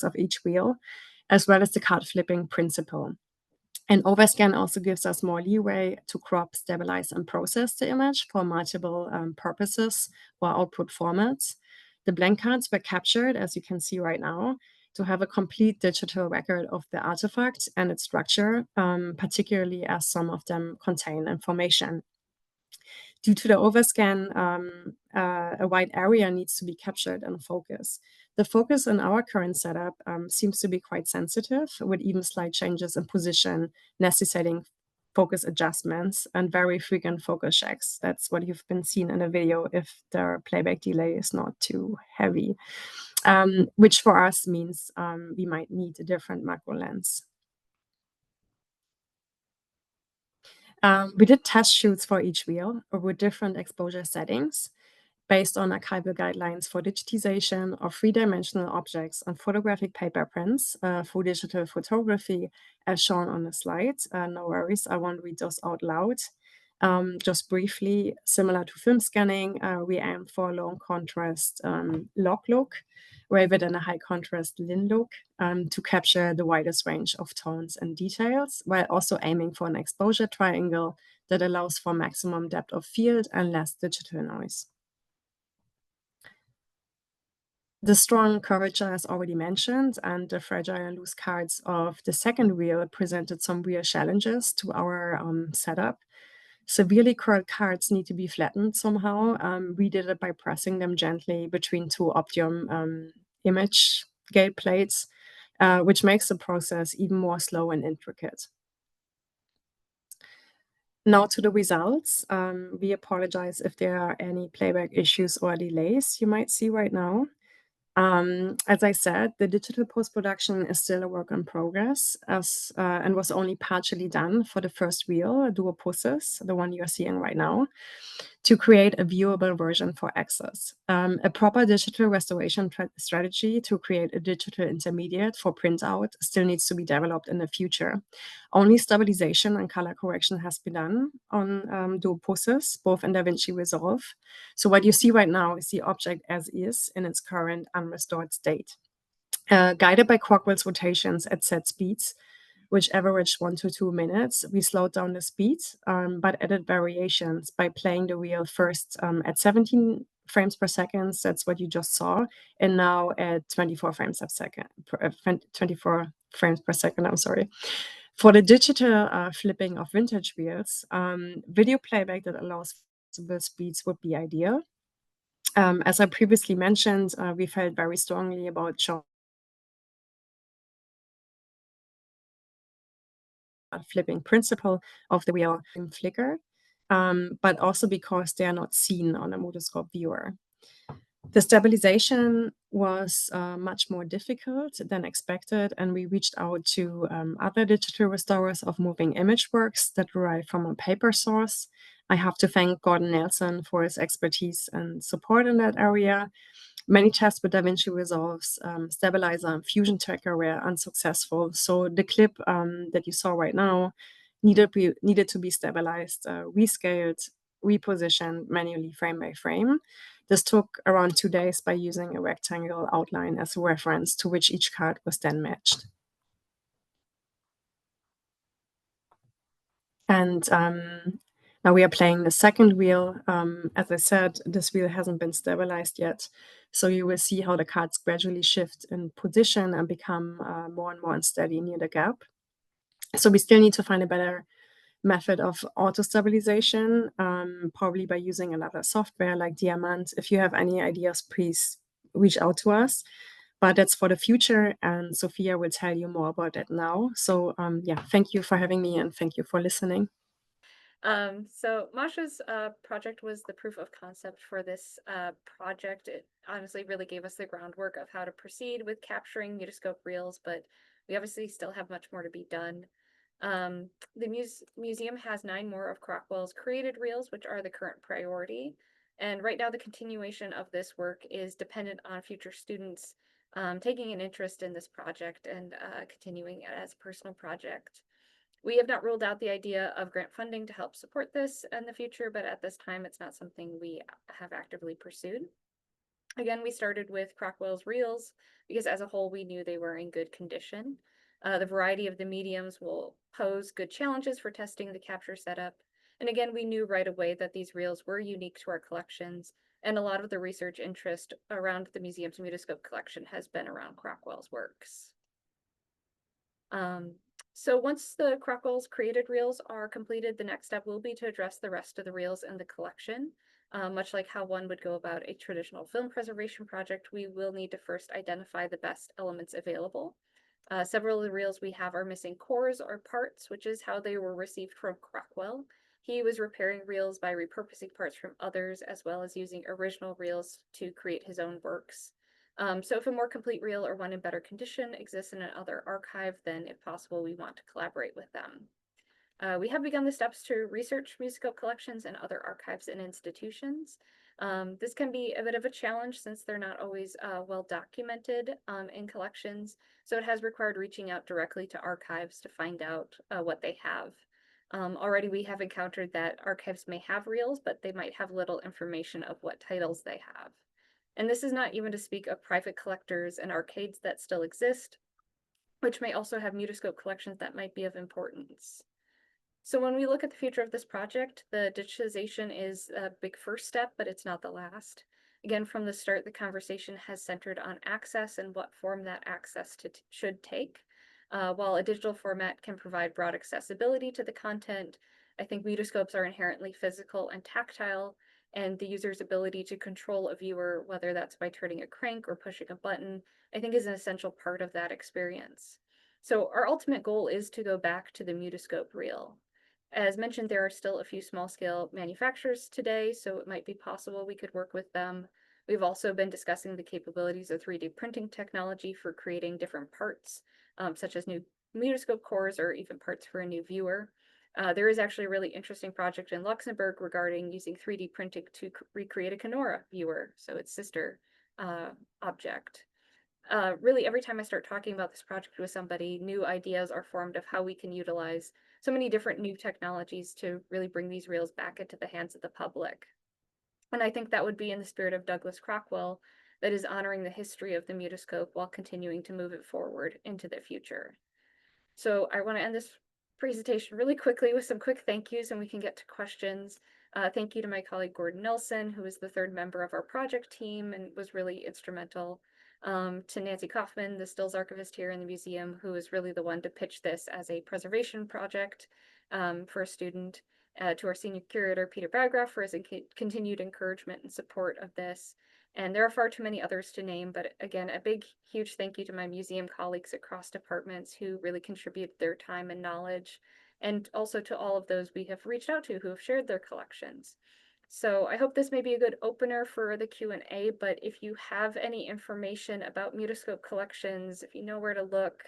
of each wheel, as well as the card flipping principle. An overscan also gives us more leeway to crop, stabilize, and process the image for multiple purposes or output formats. The blank cards were captured, as you can see right now, to have a complete digital record of the artifact and its structure, particularly as some of them contain information. Due to the overscan, a wide area needs to be captured and focus. The focus in our current setup seems to be quite sensitive, with even slight changes in position necessitating focus adjustments and very frequent focus checks. That's what you've been seen in a video if the playback delay is not too heavy, which for us means we might need a different macro lens. We did test shoots for each reel with different exposure settings based on archival guidelines for digitization of three-dimensional objects on photographic paper prints for digital photography, as shown on the slide. No worries, I won't read those out loud. Just briefly, similar to film scanning, we aim for a long contrast log look rather than a high contrast lin look to capture the widest range of tones and details, while also aiming for an exposure triangle that allows for maximum depth of field and less digital noise. The strong curvature, as already mentioned, and the fragile and loose cards of the second reel presented some real challenges to our setup. Severely curled cards need to be flattened somehow. We did it by pressing them gently between two Optium image gate plates, which makes the process even more slow and intricate. Now to the results. We apologize if there are any playback issues or delays you might see right now. As I said, the digital post-production is still a work in progress and was only partially done for the first reel, Duopusses, the one you're seeing right now, to create a viewable version for access. A proper digital restoration strategy to create a digital intermediate for printout still needs to be developed in the future. Only stabilization and color correction has been done on Duopusses, both in DaVinci Resolve. So what you see right now is the object as is in its current unrestored state. Guided by Crockwell's rotations at set speeds, which averaged 1 to 2 minutes, we slowed down the speed, but added variations by playing the reel first at 17 frames per second, that's what you just saw, and now at 24 frames per second, 24 frames per second, I'm sorry. For the digital flipping of vintage reels, video playback that allows flexible speeds would be ideal. As I previously mentioned, we felt very strongly about showing flipping principle of the wheel in flicker, but also because they are not seen on a mutoscope viewer. The stabilization was much more difficult than expected, and we reached out to other digital restorers of moving image works that derive from a paper source. I have to thank Gordon Nelson for his expertise and support in that area. Many tests with DaVinci Resolve's stabilizer and fusion tracker were unsuccessful. So the clip that you saw right now needed to be stabilized, rescaled, repositioned manually frame by frame. This took around 2 days by using a rectangle outline as a reference to which each card was then matched. And now we are playing the second wheel. As I said, this wheel hasn't been stabilized yet. So you will see how the cards gradually shift in position and become more and more unsteady near the gap. So we still need to find a better method of auto stabilization, probably by using another software like Diamant. If you have any ideas, please reach out to us. But that's for the future, and Sophia will tell you more about that now. So yeah, thank you for having me and thank you for listening. So Masha's project was the proof of concept for this project. It honestly really gave us the groundwork of how to proceed with capturing mutoscope reels, but we obviously still have much more to be done. The museum has 9 more of Crockwell's created reels, which are the current priority. And right now, the continuation of this work is dependent on future students taking an interest in this project and continuing it as a personal project. We have not ruled out the idea of grant funding to help support this in the future, but at this time, it's not something we have actively pursued. Again, we started with Crockwell's reels because as a whole, we knew they were in good condition. The variety of the mediums will pose good challenges for testing the capture setup. And again, we knew right away that these reels were unique to our collections, and a lot of the research interest around the museum's mutoscope collection has been around Crockwell's works. So once the Crockwell's created reels are completed, the next step will be to address the rest of the reels in the collection. Much like how one would go about a traditional film preservation project, we will need to first identify the best elements available. Several of the reels we have are missing cores or parts, which is how they were received from Crockwell. He was repairing reels by repurposing parts from others, as well as using original reels to create his own works. So if a more complete reel or one in better condition exists in another archive, then if possible, we want to collaborate with them. We have begun the steps to research Mutoscope collections and other archives and institutions. This can be a bit of a challenge since they're not always well documented in collections, so it has required reaching out directly to archives to find out what they have. Already we have encountered that archives may have reels, but they might have little information of what titles they have. And this is not even to speak of private collectors and arcades that still exist, which may also have Mutoscope collections that might be of importance. So when we look at the future of this project, the digitization is a big first step, but it's not the last. Again, from the start, the conversation has centered on access and what form that access should take. While a digital format can provide broad accessibility to the content, I think mutoscopes are inherently physical and tactile, and the user's ability to control a viewer, whether that's by turning a crank or pushing a button, I think is an essential part of that experience. So our ultimate goal is to go back to the mutoscope reel. As mentioned, there are still a few small-scale manufacturers today, so it might be possible we could work with them. We've also been discussing the capabilities of 3D printing technology for creating different parts, such as new mutoscope cores or even parts for a new viewer. There is actually a really interesting project in Luxembourg regarding using 3D printing to recreate a Kenora viewer, so its sister object. Really, every time I start talking about this project with somebody, new ideas are formed of how we can utilize so many different new technologies to really bring these reels back into the hands of the public. And I think that would be in the spirit of Douglass Crockwell, that is honoring the history of the mutoscope while continuing to move it forward into the future. So I want to end this presentation really quickly with some quick thank yous, and we can get to questions. Thank you to my colleague Gordon Nelson, who is the third member of our project team and was really instrumental. To Nancy Kaufman, the stills archivist here in the museum, who is really the one to pitch this as a preservation project for a student. To our senior curator, Peter Bradgraf, for his continued encouragement and support of this. And there are far too many others to name, but again, a big, huge thank you to my museum colleagues across departments who really contribute their time and knowledge, and also to all of those we have reached out to who have shared their collections. So I hope this may be a good opener for the Q&A, but if you have any information about Mutoscope collections, if you know where to look,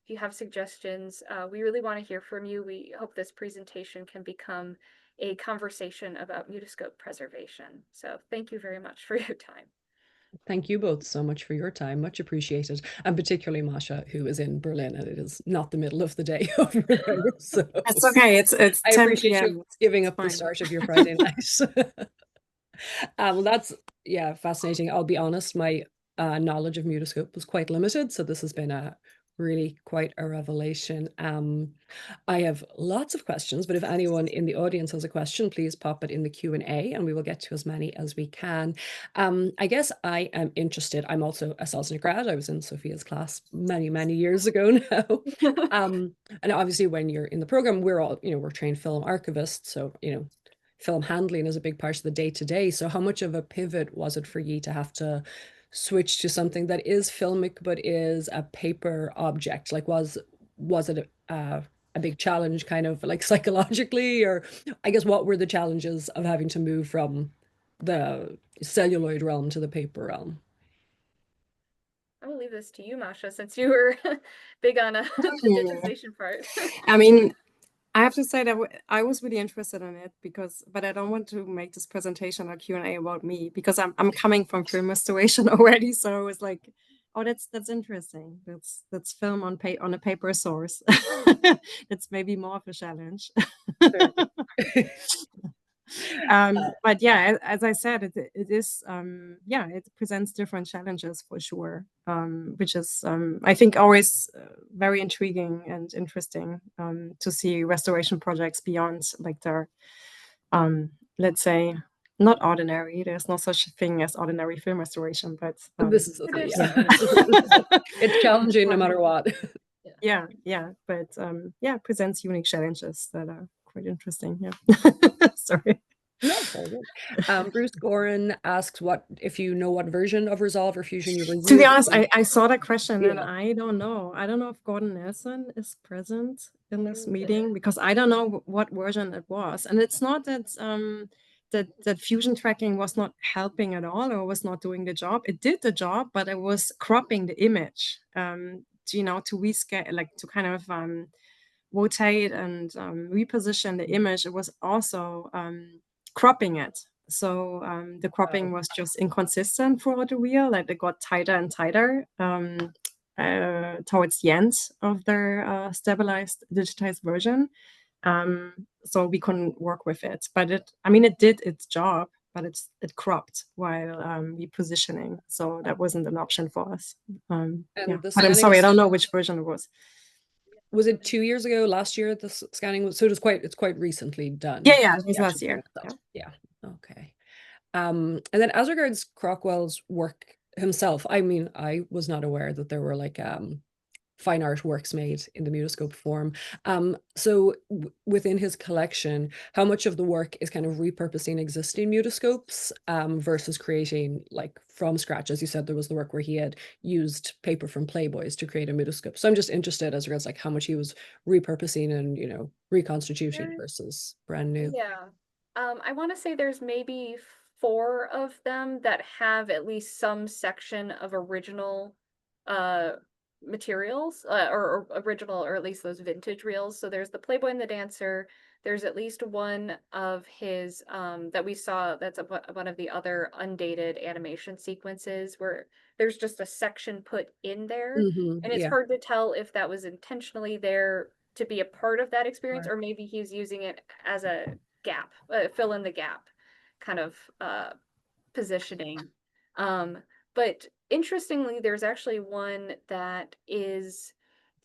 if you have suggestions, we really want to hear from you. We hope this presentation can become a conversation about Mutoscope preservation. So thank you very much for your time. Thank you both so much for your time. Much appreciated. And particularly Masha, who is in Berlin, and it is not the middle of the day over there. So It's okay. It's I 10 appreciate you p.m. giving It's up the fine. start of your Friday night. Well, that's, yeah, fascinating. I'll be honest, my knowledge of Mutoscope was quite limited, so this has been a really quite a revelation. I have lots of questions, but if anyone in the audience has a question, please pop it in the Q&A and we will get to as many as we can. I guess I am interested. I'm also a Sosnick grad. I was in Sophia's class many, many years ago now. And obviously when you're in the program, we're all, we're trained film archivists. So, film handling is a big part of the day-to-day. So how much of a pivot was it for you to have to switch to something that is filmic but is a paper object? Like was it a big challenge kind of like psychologically, or I guess what were the challenges of having to move from the celluloid realm to the paper realm? I will leave this to you, Masha, since you were big on the digitization part. I mean, I have to say that I was really interested in it but I don't want to make this presentation or Q&A about me because I'm coming from film restoration already. So I was like, oh, that's interesting. That's film on a paper source. That's maybe more of a challenge. But yeah, as I said, it is it presents different challenges for sure, which is I think always very intriguing and interesting to see restoration projects beyond like their let's say not ordinary. There's no such thing as ordinary film restoration, but This is It is. yeah. It's challenging no matter what. yeah, but presents unique challenges that are quite interesting. Yeah. Sorry. No, very good. Bruce Gorin asks if you know what version of Resolve or Fusion you were To be using. honest, I saw that question and Yeah. I don't know. I don't know if Gordon Nelson is present in this meeting because I don't know what version it was. And it's not that that fusion tracking was not helping at all or was not doing the job. It did the job, but it was cropping the image to rescale, like to kind of rotate and reposition the image, it was also cropping it. So the cropping was just inconsistent throughout the reel, like it got tighter and tighter towards the end of their stabilized, digitized version. So we couldn't work with it, but it did its job, but it cropped while repositioning, so that wasn't an option for us. Yeah, And the but I'm scanning sorry, I is, don't know which version it was. was it 2 years ago, last year, the scanning was, so it's quite recently Yeah, done, yeah, it was the actual last year. film Yeah. itself. Yeah. Okay. And then as regards Crockwell's work himself, I mean, I was not aware that there were like fine art works made in the mutoscope form. So within his collection, how much of the work is kind of repurposing existing mutoscopes versus creating like from scratch? As you said, there was the work where he had used paper from Playboys to create a mutoscope. So I'm just interested as regards like how much he was repurposing and, reconstituting There, versus brand new. yeah. I want to say there's maybe 4 of them that have at least some section of original uh materials, or original, or at least those vintage reels. So there's the Playboy and the Dancer. There's at least one of his that we saw, that's one of the other undated animation sequences where there's just a section put in there, and it's Yeah. hard to tell if that was intentionally there to be a part of that experience, Sure. or maybe he's using it as a gap, fill in the gap kind of positioning. Um, but interestingly, there's actually one that is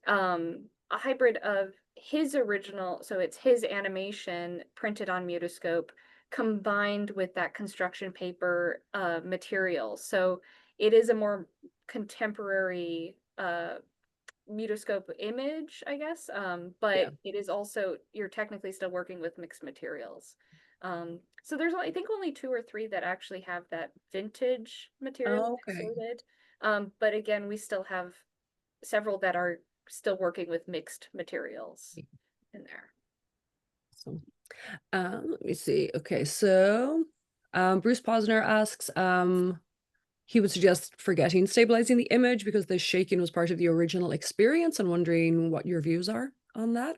a hybrid of his original, so it's his animation printed on Mutoscope combined with that construction paper material. So it is a more contemporary Mutoscope image, I guess. Yeah. But it is also, you're technically still working with mixed materials. So there's, I think, only 2 or 3 that actually have that vintage material Oh, okay. inserted. But again, we still have several that are still working with mixed materials in there. So, let me see. Okay, so Bruce Posner asks, he would suggest forgetting stabilizing the image because the shaking was part of the original experience, and wondering what your views are on that.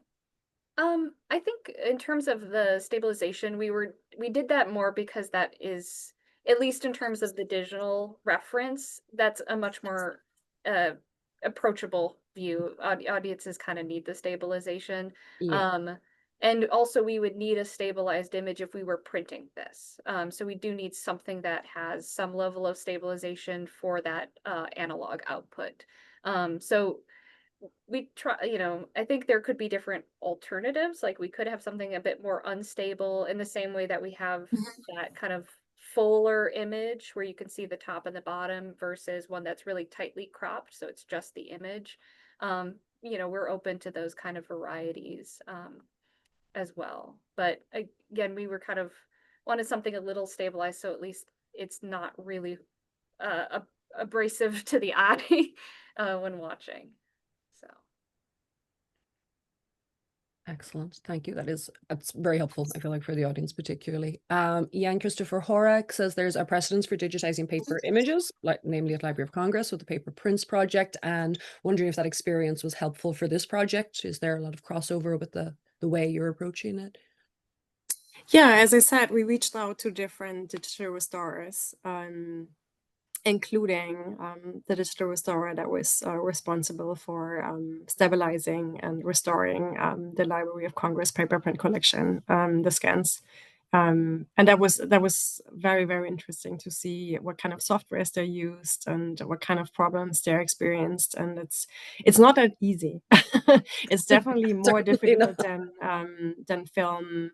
I think in terms of the stabilization, we did that more because that is, at least in terms of the digital reference, that's a much more uh approachable view. Audiences kind of need the stabilization. Yeah. Um, and also we would need a stabilized image if we were printing this. So we do need something that has some level of stabilization for that analog output. So we try, I think there could be different alternatives. Like we could have something a bit more unstable in the same way that we have that kind of fuller image where you can see the top and the bottom versus one that's really tightly cropped. So it's just the image. We're open to those kind of varieties as well. But again, we were kind of wanted something a little stabilized. So at least it's not really abrasive to the eye when watching. So. Excellent. Thank you. That's very helpful, I feel like, for the audience particularly. Jan Christopher Horak says there's a precedence for digitizing paper images, like namely at Library of Congress with the Paper Prints project, and wondering if that experience was helpful for this project. Is there a lot of crossover with the way you're approaching it? Yeah, as I said, we reached out to different digital restorers, including the digital restorer that was responsible for stabilizing and restoring the Library of Congress paper print collection, the scans. And that was very, very interesting to see what kind of softwares they used and what kind of problems they experienced. And it's not that easy. It's definitely more Certainly not. difficult than film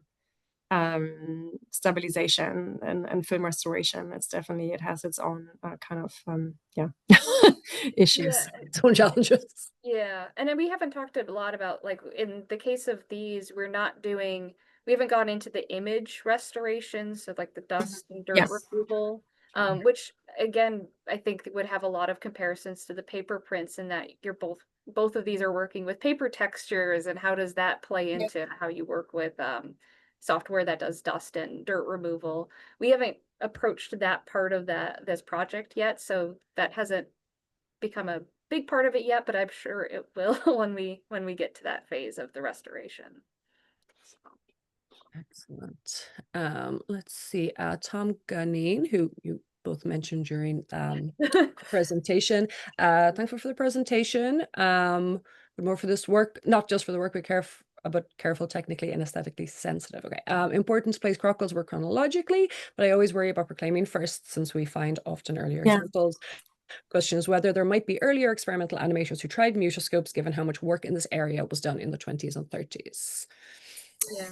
stabilization and film restoration. It has its own kind of Yeah, issues. Its own challenges. yeah. And then we haven't talked a lot about, like, in the case of these, we haven't gone into the image restoration, so like the dust and dirt Yes. removal, which again, I think would have a lot of comparisons to the paper prints in that both of these are working with paper textures, and how does that play Yeah. into how you work with software that does dust and dirt removal. We haven't approached that part of this project yet, so that hasn't become a big part of it yet, but I'm sure it will when we get to that phase of the restoration. Excellent. Let's see, Tom Gunning, who you both mentioned during presentation. Thankful for the presentation. But more for this work, not just for the work, but careful, technically and aesthetically sensitive. Okay. Important to place Crockwell's work chronologically, but I always worry about proclaiming first, since we find often earlier Yeah. examples. Question is whether there might be earlier experimental animators who tried mutoscopes, given how much work in this area was done in the 20s and 30s. Yeah.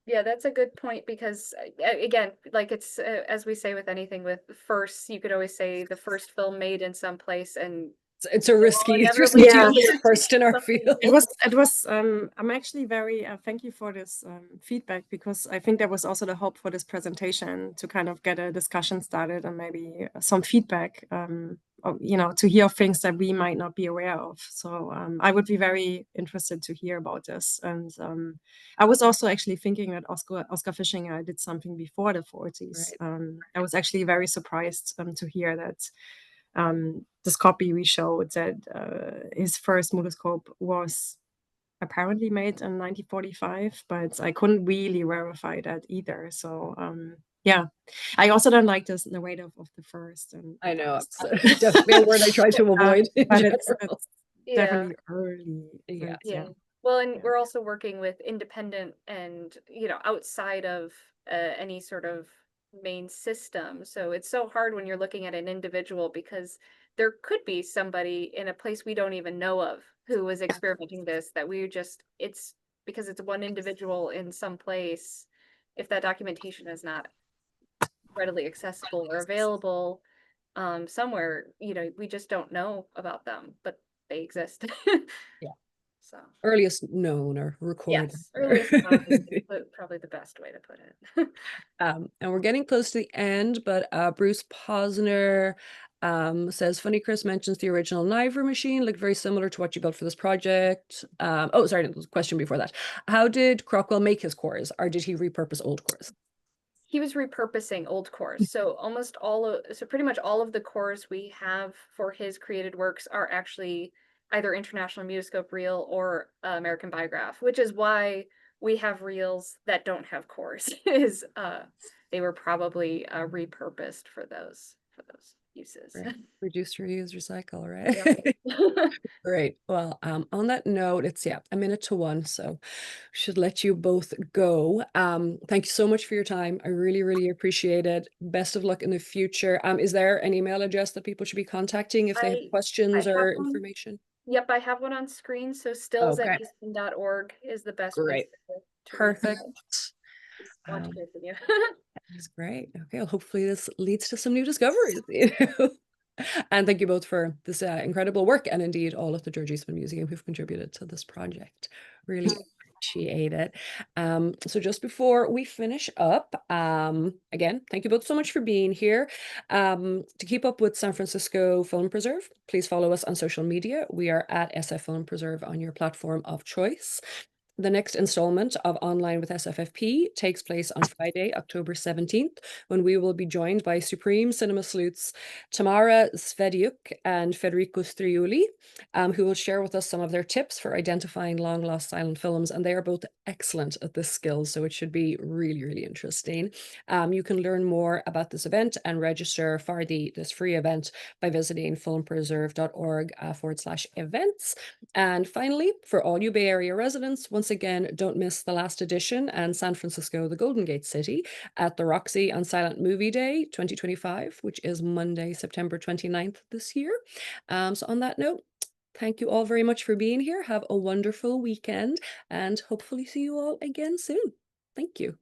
Yeah, that's a good point because again, like it's as we say with anything with first, you could always say the first film made in some place, and It's a risky, it's risky inevitably to Yeah. be first in our something. field. It was, I'm actually very, thank you for this feedback, because I think that was also the hope for this presentation, to kind of get a discussion started and maybe some feedback, you know, to hear things that we might not be aware of. So I would be very interested to hear about this. And I was also actually thinking that Oscar Fischinger did something before the 40s. Right. I was actually very surprised to hear that this copy we showed that his first mutoscope was apparently made in 1945, but I couldn't really verify that either. So yeah, I also don't like this narrative of the first and I know, last. it's definitely a word I try to avoid in But general. it's Yeah. definitely early. Yeah. But Yeah. yeah, Well, and yeah, we're also working with independent and, outside of any sort of main system. So it's so hard when you're looking at an individual because there could be somebody in a place we don't even know of who was experimenting this that we just, it's because it's one individual in some place. If that documentation is not readily accessible or available somewhere, we just don't know about them, but they exist. Yeah. So. Earliest known or recorded. Yes, earliest known is probably the best way to put it. And we're getting close to the end, but Bruce Posner says, funny Chris mentions the original Niver machine, looked very similar to what you built for this project. Oh, sorry, there was a question before that. How did Crockwell make his cores, or did he repurpose old cores? He was repurposing old cores. So pretty much all of the cores we have for his created works are actually either International Mutoscope reel or American Biograph, which is why we have reels that don't have cores. Is they were probably repurposed for those uses. Right. Reduce, reuse, recycle, Yep. right? Great. Well, on that note, it's a minute to one, so should let you both go. Thank you so much for your time. I really, really appreciate it. Best of luck in the future. Is there an email address that people should be contacting if they have I questions have or one. information? Yep, I have one on screen. So Okay, stills@eastman.org is the best place great. to reach Perfect. out. Just want to Um, hear from you. that's great. Okay, well, hopefully this leads to some new discoveries. You know? And thank you both for this incredible work, and indeed all of the George Eastman Museum who've contributed to this project. Really appreciate it. So just before we finish up, again, thank you both so much for being here. To keep up with San Francisco Film Preserve, please follow us on social media. We are at SF Film Preserve on your platform of choice. The next installment of Online with SFFP takes place on Friday, October 17th, when we will be joined by Supreme Cinema Sleuths Tamara Svediuk and Federico Striuli, who will share with us some of their tips for identifying long-lost silent films. And they are both excellent at this skill, so it should be really, really interesting. You can learn more about this event and register for this free event by visiting filmpreserve.org/events. And finally, for all you Bay Area residents, once again, don't miss the last edition and San Francisco, the Golden Gate City, at the Roxy on Silent Movie Day 2025, which is Monday, September 29th this year. So on that note, thank you all very much for being here. Have a wonderful weekend and hopefully see you all again soon. Thank you.